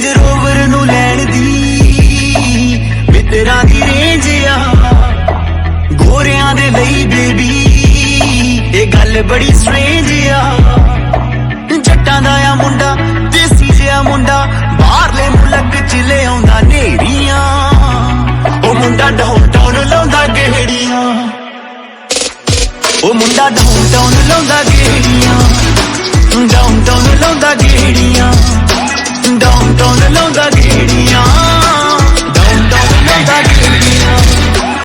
range rover नू लैण दी मित्तरां दी range आ गोरियां दे लई baby ये गल बड़ी स्ट्रेंज आ जट्टां दा आ मुंडा देसी जिहा मुंडा बाहरले मुल्क च ले आउंदा नेरियां ओ मुंडा डाउनटाउन लाउंदा गेड़ियां ओ मुंडा डाउनटाउन लाउंदा गेड़ियां डाउनटाउन लाउंदा गेड़ियां डाउनटाउन लाउंदा गेड़ियां